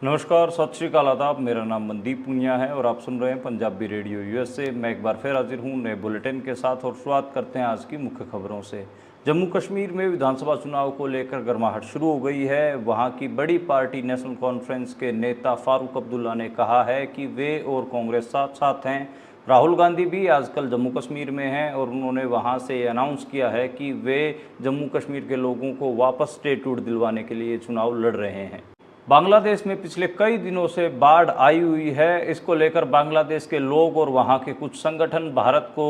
नमस्कार, सत श्रीकाल, आदाब। मेरा नाम मनदीप पुनिया है और आप सुन रहे हैं पंजाबी रेडियो यूएसए। मैं एक बार फिर हाजिर हूं नए बुलेटिन के साथ और शुरुआत करते हैं आज की मुख्य खबरों से। जम्मू कश्मीर में विधानसभा चुनाव को लेकर गर्माहट शुरू हो गई है। वहां की बड़ी पार्टी नेशनल कॉन्फ्रेंस के नेता फारूक अब्दुल्ला ने कहा है कि वे और कांग्रेस साथ साथ हैं। राहुल गांधी भी आजकल जम्मू कश्मीर में हैं और उन्होंने वहां से अनाउंस किया है कि वे जम्मू कश्मीर के लोगों को वापस स्टेटहुड दिलवाने के लिए चुनाव लड़ रहे हैं। बांग्लादेश में पिछले कई दिनों से बाढ़ आई हुई है। इसको लेकर बांग्लादेश के लोग और वहां के कुछ संगठन भारत को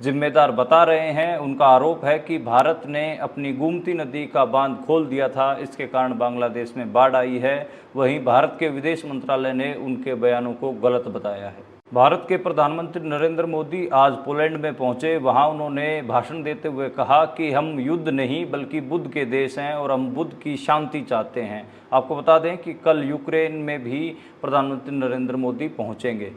जिम्मेदार बता रहे हैं। उनका आरोप है कि भारत ने अपनी गोमती नदी का बांध खोल दिया था, इसके कारण बांग्लादेश में बाढ़ आई है। वहीं भारत के विदेश मंत्रालय ने उनके बयानों को गलत बताया है। भारत के प्रधानमंत्री नरेंद्र मोदी आज पोलैंड में पहुंचे। वहां उन्होंने भाषण देते हुए कहा कि हम युद्ध नहीं बल्कि बुद्ध के देश हैं और हम बुद्ध की शांति चाहते हैं। आपको बता दें कि कल यूक्रेन में भी प्रधानमंत्री नरेंद्र मोदी पहुंचेंगे।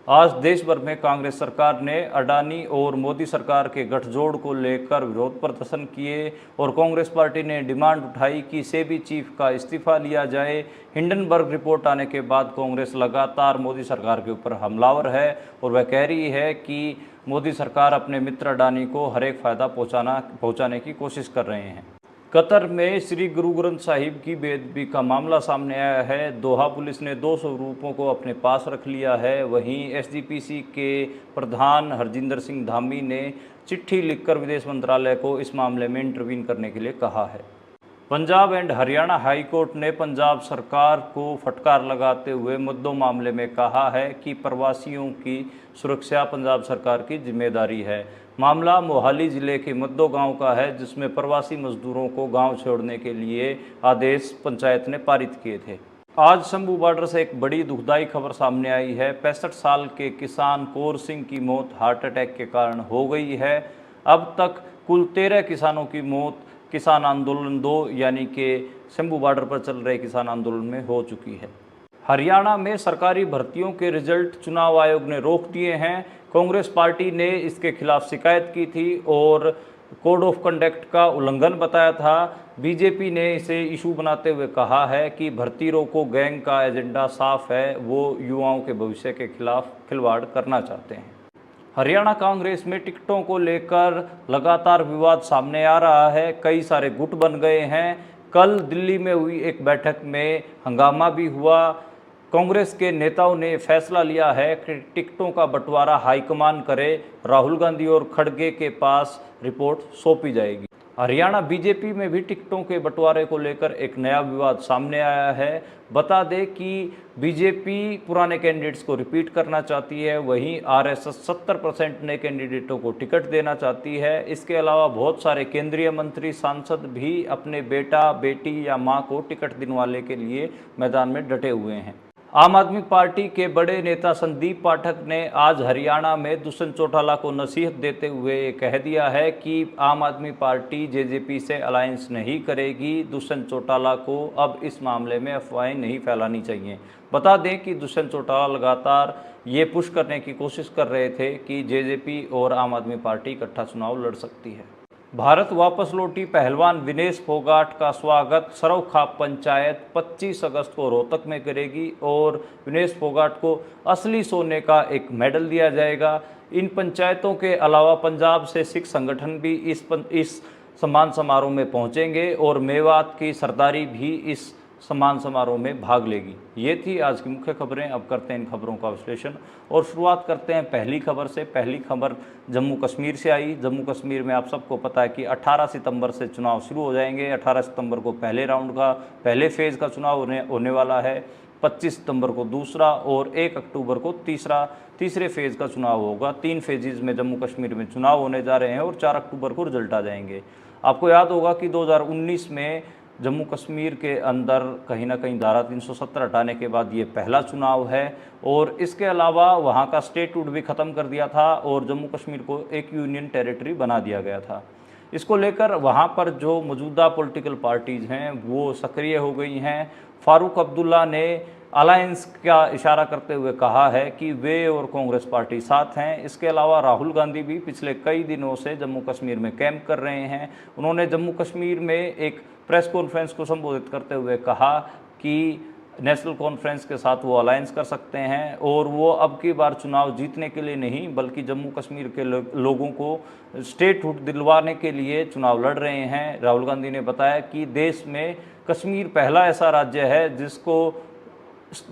आज देश भर में कांग्रेस सरकार ने अडानी और मोदी सरकार के गठजोड़ को लेकर विरोध प्रदर्शन किए और कांग्रेस पार्टी ने डिमांड उठाई कि सेबी चीफ का इस्तीफा लिया जाए। हिंडनबर्ग रिपोर्ट आने के बाद कांग्रेस लगातार मोदी सरकार के ऊपर हमलावर है और वह कह रही है कि मोदी सरकार अपने मित्र अडानी को हर एक फ़ायदा पहुँचाने की कोशिश कर रहे हैं। कतर में श्री गुरु ग्रंथ साहिब की बेअदबी का मामला सामने आया है। दोहा पुलिस ने 2 स्वरूपों को अपने पास रख लिया है। वहीं एसजीपीसी के प्रधान हरजिंदर सिंह धामी ने चिट्ठी लिखकर विदेश मंत्रालय को इस मामले में इंटरवीन करने के लिए कहा है। Punjab and Haryana high court ने पंजाब सरकार को फटकार लगाते हुए मुद्दों मामले में कहा है कि प्रवासियों की सुरक्षा पंजाब सरकार की जिम्मेदारी है। मामला मोहाली जिले के मद्दो गांव का है, जिसमें प्रवासी मजदूरों को गांव छोड़ने के लिए आदेश पंचायत ने पारित किए थे। आज शंभू बॉर्डर से एक बड़ी दुखदाई खबर सामने आई है। 65 साल के किसान कौर सिंह की मौत हार्ट अटैक के कारण हो गई है। अब तक कुल 13 किसानों की मौत किसान आंदोलन 2 यानी कि शंभू बॉर्डर पर चल रहे किसान आंदोलन में हो चुकी है। हरियाणा में सरकारी भर्तियों के रिजल्ट चुनाव आयोग ने रोक दिए हैं। कांग्रेस पार्टी ने इसके खिलाफ शिकायत की थी और कोड ऑफ कंडक्ट का उल्लंघन बताया था। बीजेपी ने इसे इशू बनाते हुए कहा है कि भर्ती रोको गैंग का एजेंडा साफ है, वो युवाओं के भविष्य के खिलाफ खिलवाड़ करना चाहते हैं। हरियाणा कांग्रेस में टिकटों को लेकर लगातार विवाद सामने आ रहा है। कई सारे गुट बन गए हैं। कल दिल्ली में हुई एक बैठक में हंगामा भी हुआ। कांग्रेस के नेताओं ने फैसला लिया है कि टिकटों का बंटवारा हाईकमान करे। राहुल गांधी और खड़गे के पास रिपोर्ट सौंपी जाएगी। हरियाणा बीजेपी में भी टिकटों के बंटवारे को लेकर एक नया विवाद सामने आया है। बता दें कि बीजेपी पुराने कैंडिडेट्स को रिपीट करना चाहती है, वहीं आरएसएस 70% नए कैंडिडेटों को टिकट देना चाहती है। इसके अलावा बहुत सारे केंद्रीय मंत्री सांसद भी अपने बेटा बेटी या मां को टिकट दिलवाने के लिए मैदान में डटे हुए हैं। आम आदमी पार्टी के बड़े नेता संदीप पाठक ने आज हरियाणा में दुष्यंत चौटाला को नसीहत देते हुए कह दिया है कि आम आदमी पार्टी जेजेपी से अलायंस नहीं करेगी। दुष्यंत चौटाला को अब इस मामले में अफवाहें नहीं फैलानी चाहिए। बता दें कि दुष्यंत चौटाला लगातार ये पुश करने की कोशिश कर रहे थे कि जेजेपी और आम आदमी पार्टी इकट्ठा चुनाव लड़ सकती है। भारत वापस लौटी पहलवान विनेश फोगाट का स्वागत सरवखाप पंचायत 25 अगस्त को रोहतक में करेगी और विनेश फोगाट को असली सोने का एक मेडल दिया जाएगा। इन पंचायतों के अलावा पंजाब से सिख संगठन भी इस सम्मान समारोह में पहुंचेंगे और मेवात की सरदारी भी इस सम्मान समारोह में भाग लेगी। ये थी आज की मुख्य खबरें। अब करते हैं इन खबरों का विश्लेषण और शुरुआत करते हैं पहली खबर से। पहली खबर जम्मू कश्मीर से आई। जम्मू कश्मीर में आप सबको पता है कि 18 सितंबर से चुनाव शुरू हो जाएंगे। 18 सितंबर को पहले राउंड का पहले फेज़ का चुनाव होने वाला है। 25 सितंबर को दूसरा और 1 अक्टूबर को तीसरे फेज़ का चुनाव होगा। 3 फेजेज़ में जम्मू कश्मीर में चुनाव होने जा रहे हैं और 4 अक्टूबर को रिजल्ट आ जाएंगे। आपको याद होगा कि 2019 में जम्मू कश्मीर के अंदर कहीं ना कहीं धारा 370 हटाने के बाद ये पहला चुनाव है और इसके अलावा वहाँ का स्टेटहुड भी ख़त्म कर दिया था और जम्मू कश्मीर को एक यूनियन टेरिटरी बना दिया गया था। इसको लेकर वहाँ पर जो मौजूदा पॉलिटिकल पार्टीज़ हैं वो सक्रिय हो गई हैं। फारूक अब्दुल्ला ने अलायंस का इशारा करते हुए कहा है कि वे और कांग्रेस पार्टी साथ हैं। इसके अलावा राहुल गांधी भी पिछले कई दिनों से जम्मू कश्मीर में कैंप कर रहे हैं। उन्होंने जम्मू कश्मीर में एक प्रेस कॉन्फ्रेंस को संबोधित करते हुए कहा कि नेशनल कॉन्फ्रेंस के साथ वो अलायंस कर सकते हैं और वो अब की बार चुनाव जीतने के लिए नहीं बल्कि जम्मू कश्मीर के लोगों को स्टेटहुड दिलवाने के लिए चुनाव लड़ रहे हैं। राहुल गांधी ने बताया कि देश में कश्मीर पहला ऐसा राज्य है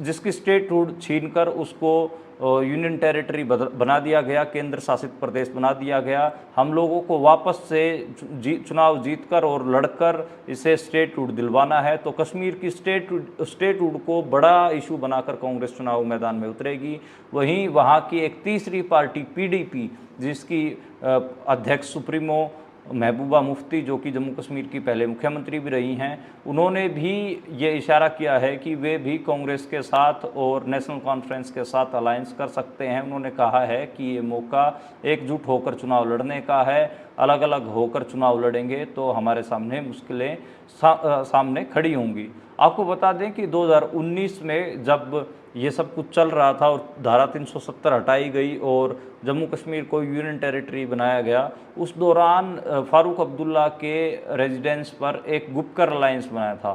जिसकी स्टेटहुड छीनकर उसको यूनियन टेरिटरी बना दिया गया, केंद्र शासित प्रदेश बना दिया गया। हम लोगों को वापस से चुनाव जीतकर और लड़कर इसे स्टेटहुड दिलवाना है। तो कश्मीर की स्टेटहुड को बड़ा इशू बनाकर कांग्रेस चुनाव मैदान में उतरेगी। वहीं वहाँ की एक तीसरी पार्टी पीडीपी, जिसकी अध्यक्ष सुप्रीमो महबूबा मुफ्ती, जो कि जम्मू कश्मीर की पहले मुख्यमंत्री भी रही हैं, उन्होंने भी ये इशारा किया है कि वे भी कांग्रेस के साथ और नेशनल कॉन्फ्रेंस के साथ अलायंस कर सकते हैं। उन्होंने कहा है कि ये मौका एकजुट होकर चुनाव लड़ने का है। अलग अलग होकर चुनाव लड़ेंगे तो हमारे सामने मुश्किलें सामने खड़ी होंगी। आपको बता दें कि 2019 में जब ये सब कुछ चल रहा था और धारा 370 हटाई गई और जम्मू कश्मीर को यूनियन टेरिटरी बनाया गया, उस दौरान फारूक अब्दुल्ला के रेजिडेंस पर एक गुपकर अलायंस बनाया था।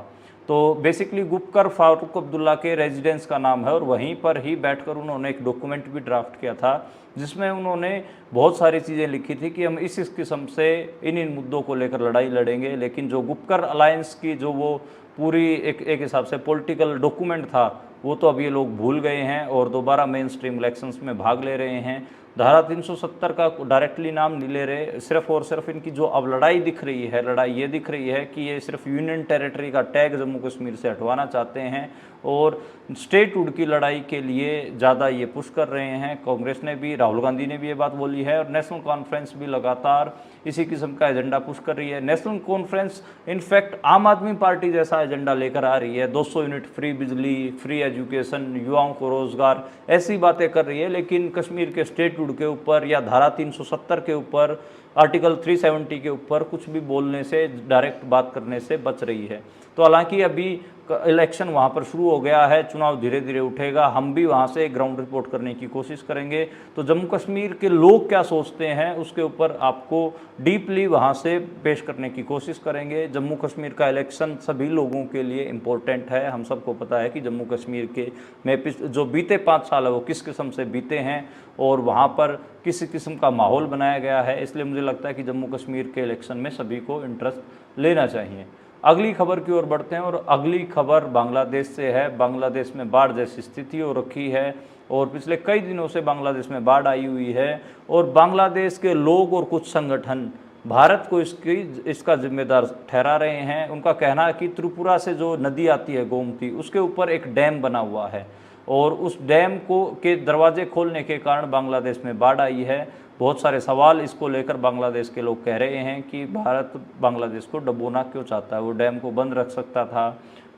तो बेसिकली गुपकर फारूक अब्दुल्ला के रेजिडेंस का नाम है और वहीं पर ही बैठकर उन्होंने एक डॉक्यूमेंट भी ड्राफ्ट किया था, जिसमें उन्होंने बहुत सारी चीज़ें लिखी थी कि हम इस किस्म से इन मुद्दों को लेकर लड़ाई लड़ेंगे। लेकिन जो गुपकर अलायंस की जो वो पूरी एक हिसाब से पॉलिटिकल डॉक्यूमेंट था, वो तो अब ये लोग भूल गए हैं और दोबारा मेन स्ट्रीम इलेक्शंस में भाग ले रहे हैं। धारा 370 का डायरेक्टली नाम नहीं ले रहे। सिर्फ और सिर्फ इनकी जो अब लड़ाई दिख रही है, लड़ाई ये दिख रही है कि ये सिर्फ यूनियन टेरिटरी का टैग जम्मू कश्मीर से हटवाना चाहते हैं और स्टेटहुड की लड़ाई के लिए ज़्यादा ये पुश कर रहे हैं। कांग्रेस ने भी, राहुल गांधी ने भी ये बात बोली है और नेशनल कॉन्फ्रेंस भी लगातार इसी किस्म का एजेंडा पुश कर रही है। नेशनल कॉन्फ्रेंस इनफैक्ट आम आदमी पार्टी जैसा एजेंडा लेकर आ रही है। 200 यूनिट फ्री बिजली, फ्री एजुकेशन, युवाओं को रोजगार, ऐसी बातें कर रही है। लेकिन कश्मीर के स्टेटहुड के ऊपर या धारा 370 के ऊपर, आर्टिकल 370 के ऊपर कुछ भी बोलने से, डायरेक्ट बात करने से बच रही है। तो हालांकि अभी इलेक्शन वहाँ पर शुरू हो गया है, चुनाव धीरे धीरे उठेगा। हम भी वहाँ से ग्राउंड रिपोर्ट करने की कोशिश करेंगे। तो जम्मू कश्मीर के लोग क्या सोचते हैं उसके ऊपर आपको डीपली वहाँ से पेश करने की कोशिश करेंगे। जम्मू कश्मीर का इलेक्शन सभी लोगों के लिए इम्पोर्टेंट है। हम सबको पता है कि जम्मू कश्मीर के में जो बीते 5 साल है वो किस किस्म से बीते हैं और वहाँ पर किस किस्म का माहौल बनाया गया है। इसलिए मुझे लगता है कि जम्मू कश्मीर के इलेक्शन में सभी को इंटरेस्ट लेना चाहिए। अगली खबर की ओर बढ़ते हैं और अगली खबर बांग्लादेश से है। बांग्लादेश में बाढ़ जैसी स्थिति हो रखी है और पिछले कई दिनों से बांग्लादेश में बाढ़ आई हुई है और बांग्लादेश के लोग और कुछ संगठन भारत को इसका जिम्मेदार ठहरा रहे हैं। उनका कहना है कि त्रिपुरा से जो नदी आती है गोमती, उसके ऊपर एक डैम बना हुआ है और उस डैम के दरवाजे खोलने के कारण बांग्लादेश में बाढ़ आई है। बहुत सारे सवाल इसको लेकर बांग्लादेश के लोग कह रहे हैं कि भारत बांग्लादेश को डुबोना क्यों चाहता है। वो डैम को बंद रख सकता था,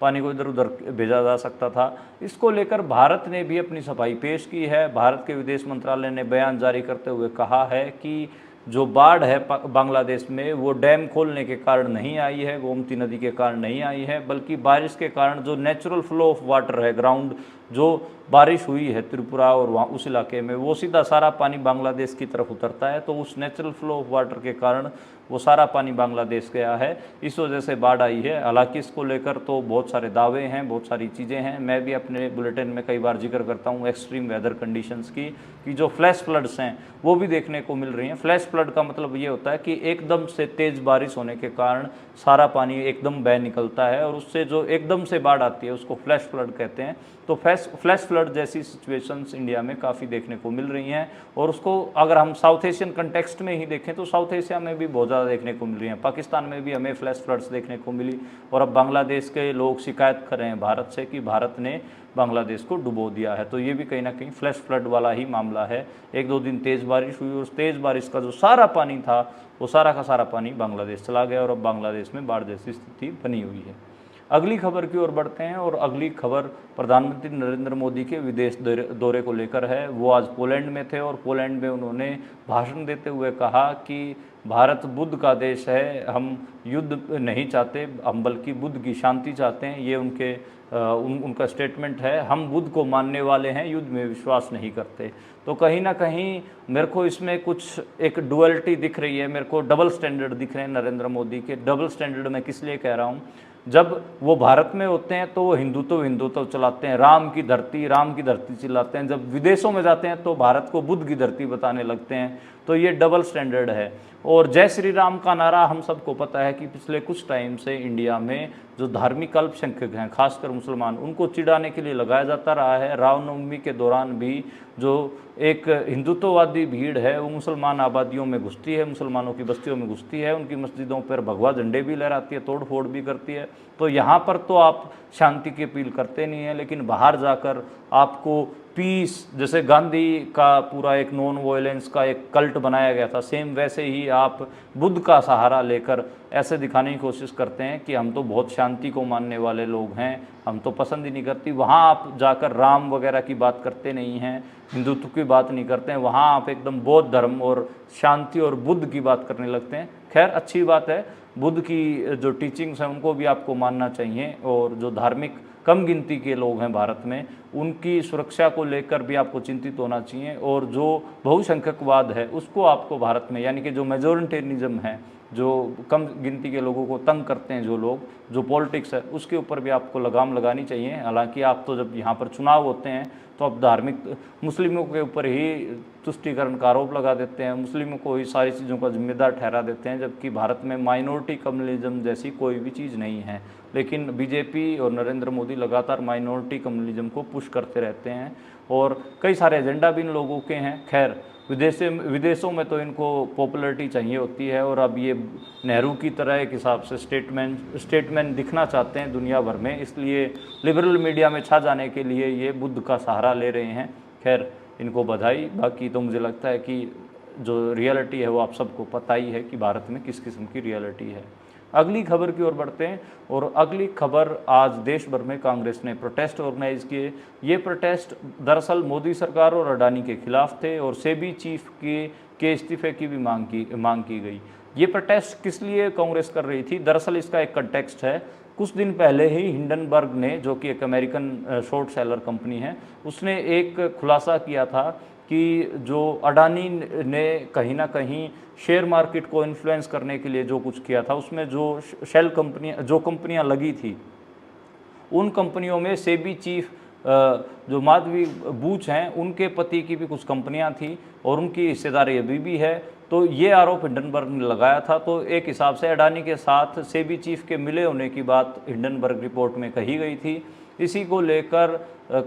पानी को इधर उधर भेजा जा सकता था। इसको लेकर भारत ने भी अपनी सफाई पेश की है। भारत के विदेश मंत्रालय ने बयान जारी करते हुए कहा है कि जो बाढ़ है बांग्लादेश में वो डैम खोलने के कारण नहीं आई है, गोमती नदी के कारण नहीं आई है, बल्कि बारिश के कारण जो नेचुरल फ्लो ऑफ वाटर है, ग्राउंड जो बारिश हुई है त्रिपुरा और वहाँ उस इलाके में, वो सीधा सारा पानी बांग्लादेश की तरफ उतरता है। तो उस नेचुरल फ्लो ऑफ वाटर के कारण वो सारा पानी बांग्लादेश गया है, इस वजह से बाढ़ आई है। हालांकि इसको लेकर तो बहुत सारे दावे हैं, बहुत सारी चीज़ें हैं। मैं भी अपने बुलेटिन में कई बार जिक्र करता हूँ एक्सट्रीम वेदर कंडीशंस की, कि जो फ्लैश फ्लड्स हैं वो भी देखने को मिल रही हैं। फ्लैश फ्लड का मतलब ये होता है कि एकदम से तेज़ बारिश होने के कारण सारा पानी एकदम बह निकलता है और उससे जो एकदम से बाढ़ आती है उसको फ्लैश फ्लड कहते हैं। तो फ्लैश फ्लड जैसी सिचुएशंस इंडिया में काफ़ी देखने को मिल रही हैं और उसको अगर हम साउथ एशियन कंटेक्स्ट में ही देखें तो साउथ एशिया में भी बहुत ज़्यादा देखने को मिल रही हैं। पाकिस्तान में भी हमें फ्लैश फ्लड्स देखने को मिली और अब बांग्लादेश के लोग शिकायत कर रहे हैं भारत से कि भारत ने बांग्लादेश को डुबो दिया है। तो ये भी कहीं ना कहीं फ्लैश फ्लड वाला ही मामला है। 1-2 दिन तेज़ बारिश हुई और उस तेज़ बारिश का जो सारा पानी था वो सारा का सारा पानी बांग्लादेश चला गया और अब बांग्लादेश में बाढ़ जैसी स्थिति बनी हुई है। अगली खबर की ओर बढ़ते हैं और अगली खबर प्रधानमंत्री नरेंद्र मोदी के विदेश दौरे को लेकर है। वो आज पोलैंड में थे और पोलैंड में उन्होंने भाषण देते हुए कहा कि भारत बुद्ध का देश है, हम युद्ध नहीं चाहते, हम बल्कि बुद्ध की शांति चाहते हैं। ये उनका स्टेटमेंट है। हम बुद्ध को मानने वाले हैं, युद्ध में विश्वास नहीं करते। तो कहीं ना कहीं मेरे को इसमें कुछ एक डुअलिटी दिख रही है, मेरे को डबल स्टैंडर्ड दिख रहे हैं नरेंद्र मोदी के। डबल स्टैंडर्ड मैं किस लिए कह रहा हूँ, जब वो भारत में होते हैं तो वो हिंदुत्व चलाते हैं, राम की धरती चिल्लाते हैं, जब विदेशों में जाते हैं तो भारत को बुद्ध की धरती बताने लगते हैं। तो ये डबल स्टैंडर्ड है। और जय श्री राम का नारा हम सबको पता है कि पिछले कुछ टाइम से इंडिया में जो धार्मिक अल्पसंख्यक हैं, खासकर मुसलमान, उनको चिढ़ाने के लिए लगाया जाता रहा है। रामनवमी के दौरान भी जो एक हिंदुत्ववादी भीड़ है वो मुसलमान आबादियों में घुसती है, मुसलमानों की बस्तियों में घुसती है, उनकी मस्जिदों पर भगवा झंडे भी लहराती है, तोड़ फोड़ भी करती है। तो यहाँ पर तो आप शांति की अपील करते नहीं हैं, लेकिन बाहर जाकर आपको पीस, जैसे गांधी का पूरा एक नॉन वायलेंस का एक कल्ट बनाया गया था, सेम वैसे ही आप बुद्ध का सहारा लेकर ऐसे दिखाने की कोशिश करते हैं कि हम तो बहुत शांति को मानने वाले लोग हैं, हम तो पसंद ही नहीं करती। वहाँ आप जाकर राम वगैरह की बात करते नहीं हैं, हिंदुत्व की बात नहीं करते हैं, वहाँ आप एकदम बौद्ध धर्म और शांति और बुद्ध की बात करने लगते हैं। खैर, अच्छी बात है, बुद्ध की जो टीचिंग्स हैं उनको भी आपको मानना चाहिए, और जो धार्मिक कम गिनती के लोग हैं भारत में उनकी सुरक्षा को लेकर भी आपको चिंतित होना चाहिए। और जो बहुसंख्यकवाद है उसको आपको भारत में, यानी कि जो मेजोरिटेरियनिज्म है, जो कम गिनती के लोगों को तंग करते हैं, जो लोग, जो पॉलिटिक्स है, उसके ऊपर भी आपको लगाम लगानी चाहिए। हालांकि आप तो जब यहाँ पर चुनाव होते हैं तो आप धार्मिक मुस्लिमों के ऊपर ही तुष्टीकरण का आरोप लगा देते हैं, मुस्लिमों को ही सारी चीज़ों का जिम्मेदार ठहरा देते हैं, जबकि भारत में माइनॉरिटी कम्युनलिज्म जैसी कोई भी चीज़ नहीं है। लेकिन बीजेपी और नरेंद्र मोदी लगातार माइनॉरिटी कम्युनलिज्म को पुश करते रहते हैं, और कई सारे एजेंडा भी इन लोगों के हैं। खैर, विदेशों में तो इनको पॉपुलैरिटी चाहिए होती है, और अब ये नेहरू की तरह एक हिसाब से स्टेटमैन दिखना चाहते हैं दुनिया भर में, इसलिए लिबरल मीडिया में छा जाने के लिए ये बुद्ध का सहारा ले रहे हैं। खैर, इनको बधाई। बाकी तो मुझे लगता है कि जो रियलिटी है वो आप सबको पता ही है कि भारत में किस किस्म की रियलिटी है। अगली खबर की ओर बढ़ते हैं, और अगली खबर, आज देश भर में कांग्रेस ने प्रोटेस्ट ऑर्गेनाइज किए। ये प्रोटेस्ट दरअसल मोदी सरकार और अडानी के खिलाफ थे, और सेबी चीफ के इस्तीफे की भी मांग की गई। ये प्रोटेस्ट किस लिए कांग्रेस कर रही थी? दरअसल इसका एक कंटेक्स्ट है। कुछ दिन पहले ही हिंडनबर्ग ने, जो कि एक अमेरिकन शॉर्ट सेलर कंपनी है, उसने एक खुलासा किया था कि जो अडानी ने कहीं ना कहीं शेयर मार्केट को इन्फ्लुएंस करने के लिए जो कुछ किया था, उसमें जो कंपनियां लगी थी, उन कंपनियों में सेबी चीफ जो माधवी बूच हैं, उनके पति की भी कुछ कंपनियां थी, और उनकी हिस्सेदारी अभी भी है। तो ये आरोप हिंडनबर्ग ने लगाया था। तो एक हिसाब से अडानी के साथ सेबी चीफ के मिले होने की बात हिंडनबर्ग रिपोर्ट में कही गई थी। इसी को लेकर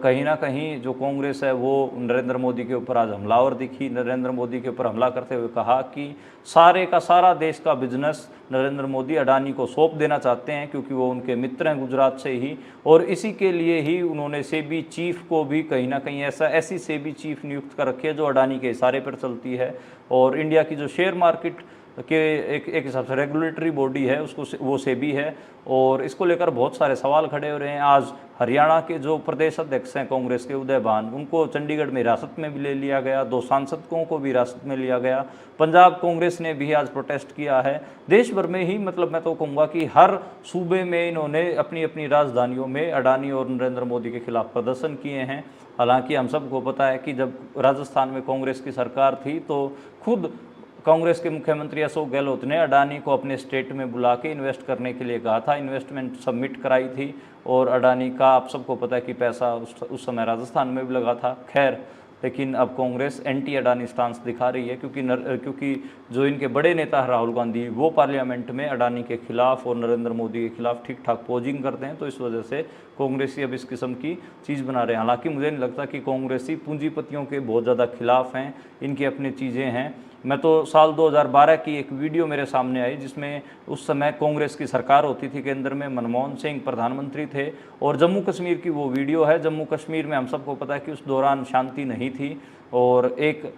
कहीं ना कहीं जो कांग्रेस है वो नरेंद्र मोदी के ऊपर आज हमलावर दिखी। नरेंद्र मोदी के ऊपर हमला करते हुए कहा कि सारे का सारा देश का बिजनेस नरेंद्र मोदी अडानी को सौंप देना चाहते हैं, क्योंकि वो उनके मित्र हैं गुजरात से ही, और इसी के लिए ही उन्होंने सेबी चीफ को भी कहीं ना कहीं ऐसी सेबी चीफ नियुक्त कर रखी है जो अडानी के इशारे पर चलती है। और इंडिया की जो शेयर मार्केट के एक हिसाब से रेगुलेटरी बॉडी है, उसको वो सेबी है, और इसको लेकर बहुत सारे सवाल खड़े हो रहे हैं। आज हरियाणा के जो प्रदेश अध्यक्ष हैं कांग्रेस के, उदय भान, उनको चंडीगढ़ में हिरासत में भी ले लिया गया, 2 सांसदों को भी हिरासत में लिया गया। पंजाब कांग्रेस ने भी आज प्रोटेस्ट किया है। देश भर में ही, मतलब मैं तो कहूँगा कि हर सूबे में इन्होंने अपनी अपनी राजधानियों में अडानी और नरेंद्र मोदी के खिलाफ प्रदर्शन किए हैं। हालांकि हम सबको पता है कि जब राजस्थान में कांग्रेस की सरकार थी तो खुद कांग्रेस के मुख्यमंत्री अशोक गहलोत ने अडानी को अपने स्टेट में बुला के इन्वेस्ट करने के लिए कहा था, इन्वेस्टमेंट सबमिट कराई थी, और अडानी का आप सबको पता है कि पैसा उस समय राजस्थान में भी लगा था। खैर, लेकिन अब कांग्रेस एंटी अडानी स्टांस दिखा रही है, क्योंकि जो इनके बड़े नेता राहुल गांधी, वो पार्लियामेंट में अडानी के खिलाफ और नरेंद्र मोदी के खिलाफ ठीक ठाक पोजिंग करते हैं। तो इस वजह से कांग्रेसी अब इस किस्म की चीज़ बना रहे हैं। हालांकि मुझे नहीं लगता कि कांग्रेसी पूंजीपतियों के बहुत ज़्यादा खिलाफ हैं, इनकी अपनी चीज़ें हैं। मैं तो साल 2012 की एक वीडियो मेरे सामने आई, जिसमें उस समय कांग्रेस की सरकार होती थी केंद्र में, मनमोहन सिंह प्रधानमंत्री थे, और जम्मू कश्मीर की वो वीडियो है। जम्मू कश्मीर में हम सबको पता है कि उस दौरान शांति नहीं थी, और एक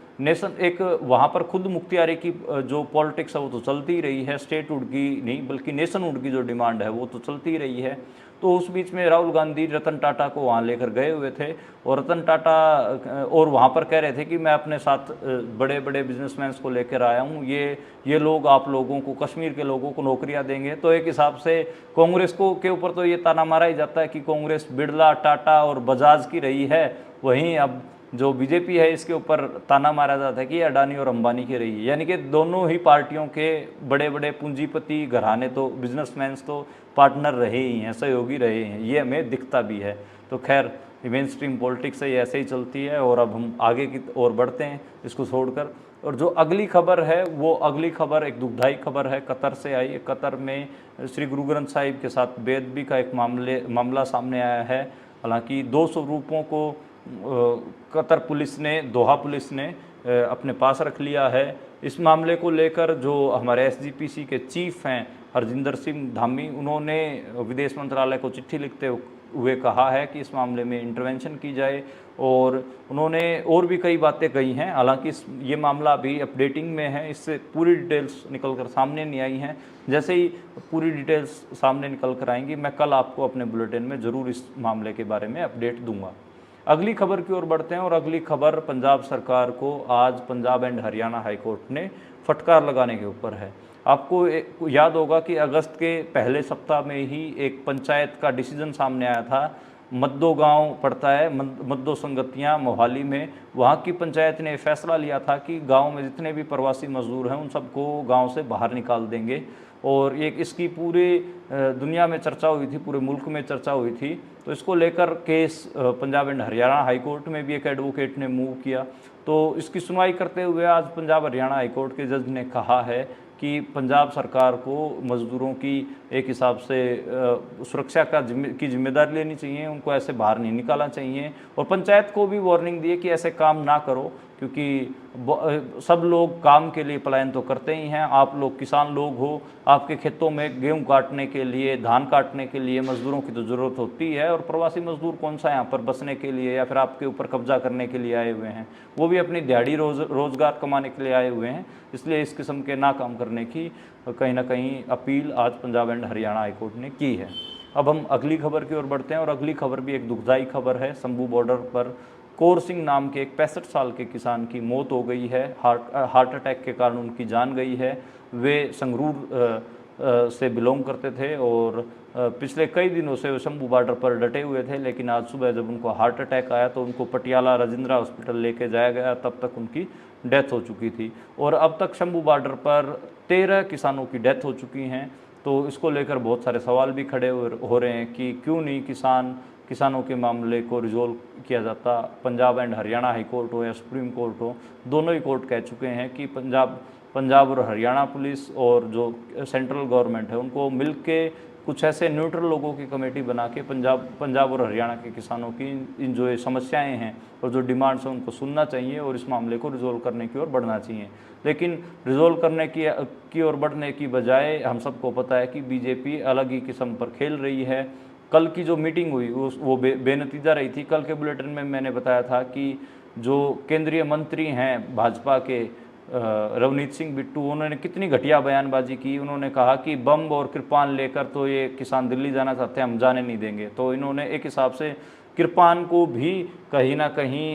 वहाँ पर खुद मुख्तियारी की जो पॉलिटिक्स है वो तो चलती ही रही है, स्टेटहुड की नहीं बल्कि नेशनहुड की जो डिमांड है वो तो चलती ही रही है। तो उस बीच में राहुल गांधी रतन टाटा को वहाँ लेकर गए हुए थे, और रतन टाटा और वहाँ पर कह रहे थे कि मैं अपने साथ बड़े बड़े बिजनेसमैन को लेकर आया हूँ, ये लोग आप लोगों को, कश्मीर के लोगों को नौकरियाँ देंगे। तो एक हिसाब से कांग्रेस को के ऊपर तो ये ताना मारा ही जाता है कि कांग्रेस बिरला, टाटा और बजाज की रही है, वहीं अब जो बीजेपी है इसके ऊपर ताना मारा जाता है कि अडानी और अंबानी की रही है, यानी कि दोनों ही पार्टियों के बड़े बड़े पूंजीपति घराने तो बिजनेसमैन तो पार्टनर रहे ही हैं, सहयोगी रहे हैं, ये हमें दिखता भी है। तो खैर मेन स्ट्रीम पॉलिटिक्स है, ये ऐसे ही चलती है। और अब हम आगे की ओर बढ़ते हैं इसको छोड़कर। और जो अगली खबर है वो अगली खबर एक दुखदाई खबर है, कतर से आई है। कतर में श्री गुरु ग्रंथ साहिब के साथ बेअदबी का एक मामला सामने आया है। हालांकि 2 स्वरूपों को कतर पुलिस ने, दोहा पुलिस ने अपने पास रख लिया है। इस मामले को लेकर जो हमारे एसजीपीसी के चीफ हैं हरजिंदर सिंह धामी, उन्होंने विदेश मंत्रालय को चिट्ठी लिखते हुए कहा है कि इस मामले में इंटरवेंशन की जाए। और उन्होंने और भी कई बातें कही हैं। हालांकि ये मामला अभी अपडेटिंग में है, इससे पूरी डिटेल्स निकल कर सामने नहीं आई हैं। जैसे ही पूरी डिटेल्स सामने निकल कर आएंगी मैं कल आपको अपने बुलेटिन में ज़रूर इस मामले के बारे में अपडेट दूंगा। अगली खबर की ओर बढ़ते हैं। और अगली खबर पंजाब सरकार को आज पंजाब एंड हरियाणा हाईकोर्ट ने फटकार लगाने के ऊपर है। आपको याद होगा कि अगस्त के पहले सप्ताह में ही एक पंचायत का डिसीजन सामने आया था। मद्दो गांव पड़ता है, मद्दो संगतियां मोहाली में। वहां की पंचायत ने फैसला लिया था कि गांव में जितने भी प्रवासी मजदूर हैं उन सबको गांव से बाहर निकाल देंगे। और एक इसकी पूरी दुनिया में चर्चा हुई थी, पूरे मुल्क में चर्चा हुई थी। तो इसको लेकर case Punjab and Haryana high court में भी एक एडवोकेट ने मूव किया। तो इसकी सुनवाई करते हुए आज पंजाब हरियाणा हाईकोर्ट के जज ने कहा है कि पंजाब सरकार को मज़दूरों की एक हिसाब से सुरक्षा की जिम्मेदारी लेनी चाहिए, उनको ऐसे बाहर नहीं निकालना चाहिए। और पंचायत को भी वार्निंग दी है कि ऐसे काम ना करो, क्योंकि सब लोग काम के लिए पलायन तो करते ही हैं। आप लोग किसान लोग हो, आपके खेतों में गेहूं काटने के लिए, धान काटने के लिए मज़दूरों की तो ज़रूरत होती है। और प्रवासी मज़दूर कौन सा यहाँ पर बसने के लिए या फिर आपके ऊपर कब्जा करने के लिए आए हुए हैं, वो भी अपनी दिहाड़ी रोज़गार कमाने के लिए आए हुए हैं। इसलिए इस किस्म के ना काम करने की कहीं ना कहीं अपील आज पंजाब एंड हरियाणा हाईकोर्ट ने की है। अब हम अगली खबर की ओर बढ़ते हैं। और अगली खबर भी एक दुखदाई खबर है। शंभू बॉर्डर पर कौर सिंह नाम के एक 65 साल के किसान की मौत हो गई है। हार्ट अटैक के कारण उनकी जान गई है। वे संगरूर से बिलोंग करते थे और पिछले कई दिनों से वो शंभू बॉर्डर पर डटे हुए थे। लेकिन आज सुबह जब उनको हार्ट अटैक आया तो उनको पटियाला राजेंद्रा हॉस्पिटल लेके जाया गया, तब तक उनकी डेथ हो चुकी थी। और अब तक शंभू बॉर्डर पर 13 किसानों की डेथ हो चुकी हैं। तो इसको लेकर बहुत सारे सवाल भी खड़े हो रहे हैं कि क्यों नहीं किसानों के मामले को रिजोल्व किया जाता। Punjab and Haryana high court हो या सुप्रीम कोर्ट हो, दोनों ही कोर्ट कह चुके हैं कि पंजाब और हरियाणा पुलिस और जो सेंट्रल गवर्नमेंट है उनको मिल के कुछ ऐसे न्यूट्रल लोगों की कमेटी बना के पंजाब और हरियाणा के किसानों की इन जो समस्याएं हैं और जो डिमांड्स हैं उनको सुनना चाहिए और इस मामले को रिजोल्व करने की ओर बढ़ना चाहिए। लेकिन रिजोल्व करने की ओर बढ़ने की बजाय हम सबको पता है कि बीजेपी अलग ही किस्म पर खेल रही है। कल की जो मीटिंग हुई वो बेनतीजा रही थी। कल के बुलेटिन में मैंने बताया था कि जो केंद्रीय मंत्री हैं भाजपा के रवनीत सिंह बिट्टू, उन्होंने कितनी घटिया बयानबाजी की। उन्होंने कहा कि बम और कृपान लेकर तो ये किसान दिल्ली जाना चाहते हैं, हम जाने नहीं देंगे। तो इन्होंने एक हिसाब से कृपान को भी कहीं ना कहीं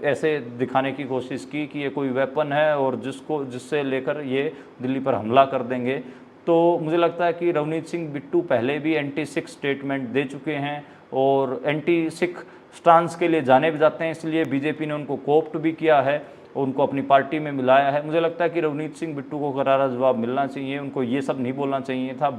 ऐसे दिखाने की कोशिश की कि ये कोई वेपन है और जिससे लेकर ये दिल्ली पर हमला कर देंगे। तो मुझे लगता है कि रवनीत सिंह बिट्टू पहले भी एंटी सिख स्टेटमेंट दे चुके हैं और एंटी सिख स्टांस के लिए जाने भी जाते हैं। इसलिए बीजेपी ने उनको कोप्ट भी किया है, उनको अपनी पार्टी में मिलाया है। मुझे लगता है कि रवनीत सिंह बिट्टू को करारा जवाब मिलना चाहिए, उनको ये सब नहीं बोलना चाहिए था।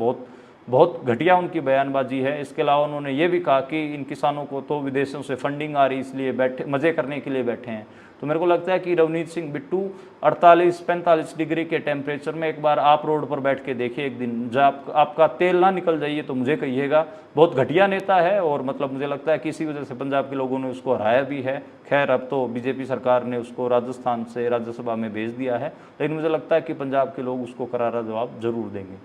बहुत घटिया उनकी बयानबाजी है। इसके अलावा उन्होंने ये भी कहा कि इन किसानों को तो विदेशों से फंडिंग आ रही, इसलिए मज़े करने के लिए बैठे हैं। तो मेरे को लगता है कि रवनीत सिंह बिट्टू 48-45 डिग्री के टेम्परेचर में एक बार आप रोड पर बैठ के देखिए एक दिन, जब आपका तेल ना निकल जाइए तो मुझे कहिएगा। बहुत घटिया नेता है और मतलब मुझे लगता है कि इसी वजह से पंजाब के लोगों ने उसको हराया भी है। खैर अब तो बीजेपी सरकार ने उसको राजस्थान से राज्यसभा में भेज दिया है, लेकिन मुझे लगता है कि पंजाब के लोग उसको करारा जवाब जरूर देंगे।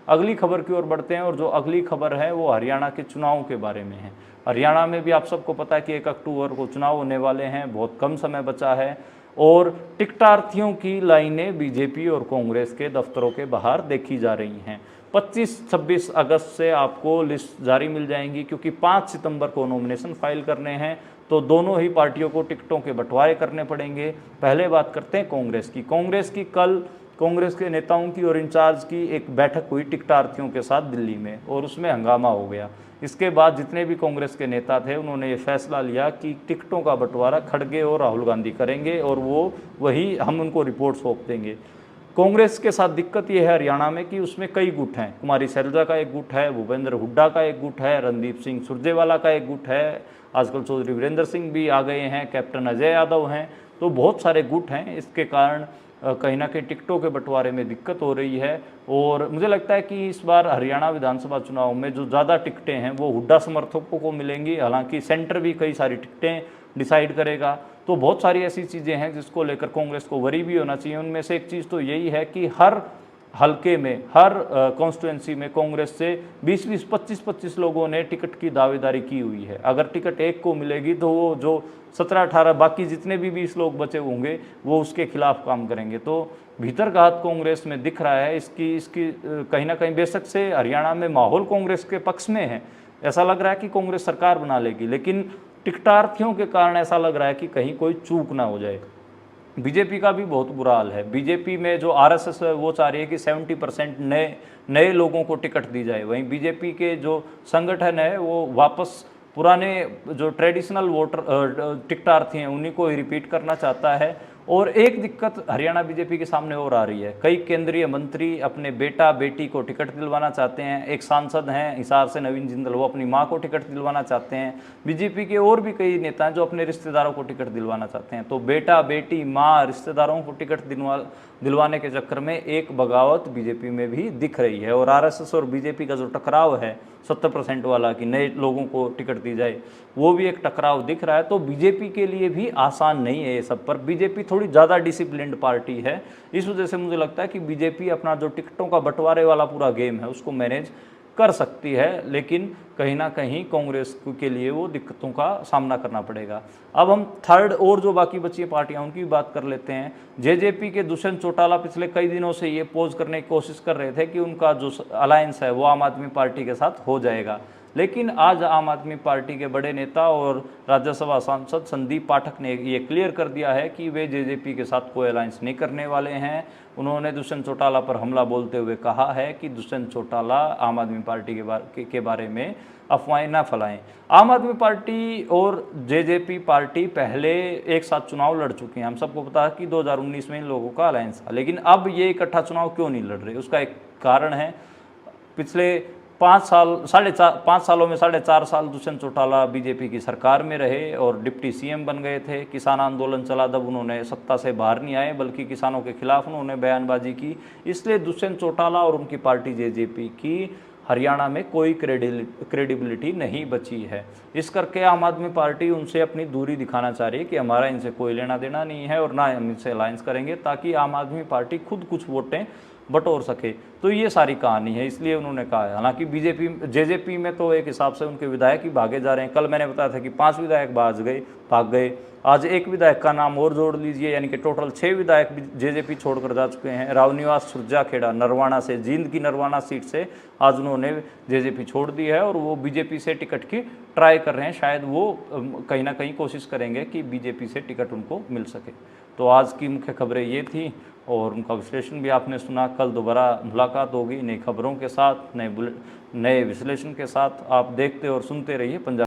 अगली खबर की ओर बढ़ते हैं और जो अगली खबर है वो हरियाणा के चुनाव के बारे में है। हरियाणा में भी आप सबको पता है कि 1 अक्टूबर को चुनाव होने वाले हैं, बहुत कम समय बचा है और टिकटार्थियों की लाइनें बीजेपी और कांग्रेस के दफ्तरों के बाहर देखी जा रही हैं। 25-26 अगस्त से आपको लिस्ट जारी मिल जाएंगी, क्योंकि 5 सितंबर को नॉमिनेशन फाइल करने हैं। तो दोनों ही पार्टियों को टिकटों के बंटवारे करने पड़ेंगे। पहले बात करते हैं कांग्रेस की कल कांग्रेस के नेताओं की और इंचार्ज की एक बैठक हुई टिकटार्थियों के साथ दिल्ली में और उसमें हंगामा हो गया। इसके बाद जितने भी कांग्रेस के नेता थे उन्होंने ये फैसला लिया कि टिकटों का बंटवारा खड़गे और राहुल गांधी करेंगे और वही हम उनको रिपोर्ट सौंप देंगे। कांग्रेस के साथ दिक्कत ये है हरियाणा में कि उसमें कई गुट हैं। कुमारी शैलजा का एक गुट है, भूपेंद्र हुड्डा का एक गुट है, रणदीप सिंह सुरजेवाला का एक गुट है, आजकल चौधरी वीरेंद्र सिंह भी आ गए हैं, कैप्टन अजय यादव हैं, तो बहुत सारे गुट हैं। इसके कारण कहीं ना कहीं टिकटों के बंटवारे में दिक्कत हो रही है। और मुझे लगता है कि इस बार हरियाणा विधानसभा चुनाव में जो ज़्यादा टिकटें हैं वो हुड्डा समर्थकों को मिलेंगी। हालांकि सेंटर भी कई सारी टिकटें डिसाइड करेगा। तो बहुत सारी ऐसी चीज़ें हैं जिसको लेकर कांग्रेस को वरी भी होना चाहिए। उनमें से एक चीज़ तो यही है कि हर हलके में, हर कॉन्स्टिट्यूंसी में कांग्रेस से 20-20, 25-25 लोगों ने टिकट की दावेदारी की हुई है। अगर टिकट एक को मिलेगी तो वो जो 17-18 बाकी जितने भी 20 लोग बचे होंगे वो उसके खिलाफ काम करेंगे। तो भीतर घात कांग्रेस में दिख रहा है। इसकी कहीं ना कहीं बेशक से हरियाणा में माहौल कांग्रेस के पक्ष में है, ऐसा लग रहा है कि कांग्रेस सरकार बना लेगी, लेकिन टिकटार्थियों के कारण ऐसा लग रहा है कि कहीं कोई चूक ना हो जाए। बीजेपी का भी बहुत बुरा हाल है। बीजेपी में जो आरएसएस है वो चाह रही है कि 70% नए लोगों को टिकट दी जाए। वहीं बीजेपी के जो संगठन है वो वापस पुराने जो ट्रेडिशनल वोटर टिकटार्थी हैं उन्हीं को ही रिपीट करना चाहता है। और एक दिक्कत हरियाणा बीजेपी के सामने और आ रही है, कई केंद्रीय मंत्री अपने बेटा बेटी को टिकट दिलवाना चाहते हैं। एक सांसद हैं हिसार से नवीन जिंदल, वो अपनी मां को टिकट दिलवाना चाहते हैं। बीजेपी के और भी कई नेता हैं जो अपने रिश्तेदारों को टिकट दिलवाना चाहते हैं। तो बेटा बेटी मां रिश्तेदारों को टिकट दिलवाने के चक्कर में एक बगावत बीजेपी में भी दिख रही है। और आरएसएस और बीजेपी का जो टकराव है 70% वाला कि नए लोगों को टिकट दी जाए, वो भी एक टकराव दिख रहा है। तो बीजेपी के लिए भी आसान नहीं है ये सब। पर बीजेपी थोड़ी ज़्यादा डिसिप्लिन्ड पार्टी है, इस वजह से मुझे लगता है कि बीजेपी अपना जो टिकटों का बंटवारे वाला पूरा गेम है उसको मैनेज कर सकती है। लेकिन कहीं ना कहीं कांग्रेस के लिए वो दिक्कतों का सामना करना पड़ेगा। अब हम थर्ड और जो बाकी बची पार्टियां उनकी भी बात कर लेते हैं। जेजेपी के दुष्यंत चौटाला पिछले कई दिनों से ये पोज करने की कोशिश कर रहे थे कि उनका जो अलायंस है वो आम आदमी पार्टी के साथ हो जाएगा। लेकिन आज आम आदमी पार्टी के बड़े नेता और राज्यसभा सांसद संदीप पाठक ने ये क्लियर कर दिया है कि वे जेजेपी के साथ कोई अलायंस नहीं करने वाले हैं। उन्होंने दुष्यंत चौटाला पर हमला बोलते हुए कहा है कि दुष्यंत चौटाला आम आदमी पार्टी के बारे में अफवाहें ना फैलाएं। आम आदमी पार्टी और जेजेपी पार्टी पहले एक साथ चुनाव लड़ चुके हैं। हम सबको पता है कि 2019 में इन लोगों का अलायंस था, लेकिन अब ये इकट्ठा चुनाव क्यों नहीं लड़ रहे, उसका एक कारण है पिछले 5 सालों में 4.5 साल दुष्यंत चौटाला बीजेपी की सरकार में रहे और डिप्टी सीएम बन गए थे। किसान आंदोलन चला, तब उन्होंने सत्ता से बाहर नहीं आए बल्कि किसानों के खिलाफ उन्होंने बयानबाजी की। इसलिए दुष्यंत चौटाला और उनकी पार्टी जेजेपी की हरियाणा में कोई क्रेडिबिलिटी नहीं बची है। इस करके आम आदमी पार्टी उनसे अपनी दूरी दिखाना चाह रही है कि हमारा इनसे कोई लेना देना नहीं है और ना हम इनसे अलायंस करेंगे, ताकि आम आदमी पार्टी खुद कुछ वोटें बटोर सके। तो ये सारी कहानी है, इसलिए उन्होंने कहा है। हालांकि बीजेपी जेजेपी में तो एक हिसाब से उनके विधायक ही भागे जा रहे हैं। कल मैंने बताया था कि 5 विधायक भाग गए। आज एक विधायक का नाम और जोड़ लीजिए, यानी कि टोटल 6 विधायक जेजेपी छोड़कर जा चुके हैं। रावनिवास सुरजाखेड़ा नरवाना से, जींद की नरवाना सीट से आज उन्होंने जेजेपी छोड़ दी है और वो बीजेपी से टिकट की ट्राई कर रहे हैं। शायद वो कहीं ना कहीं कोशिश करेंगे कि बीजेपी से टिकट उनको मिल सके। तो आज की मुख्य खबरें ये थी और उनका विश्लेषण भी आपने सुना। कल दोबारा मुलाकात होगी नई खबरों के साथ, नए विश्लेषण के साथ। आप देखते और सुनते रहिए पंजाब।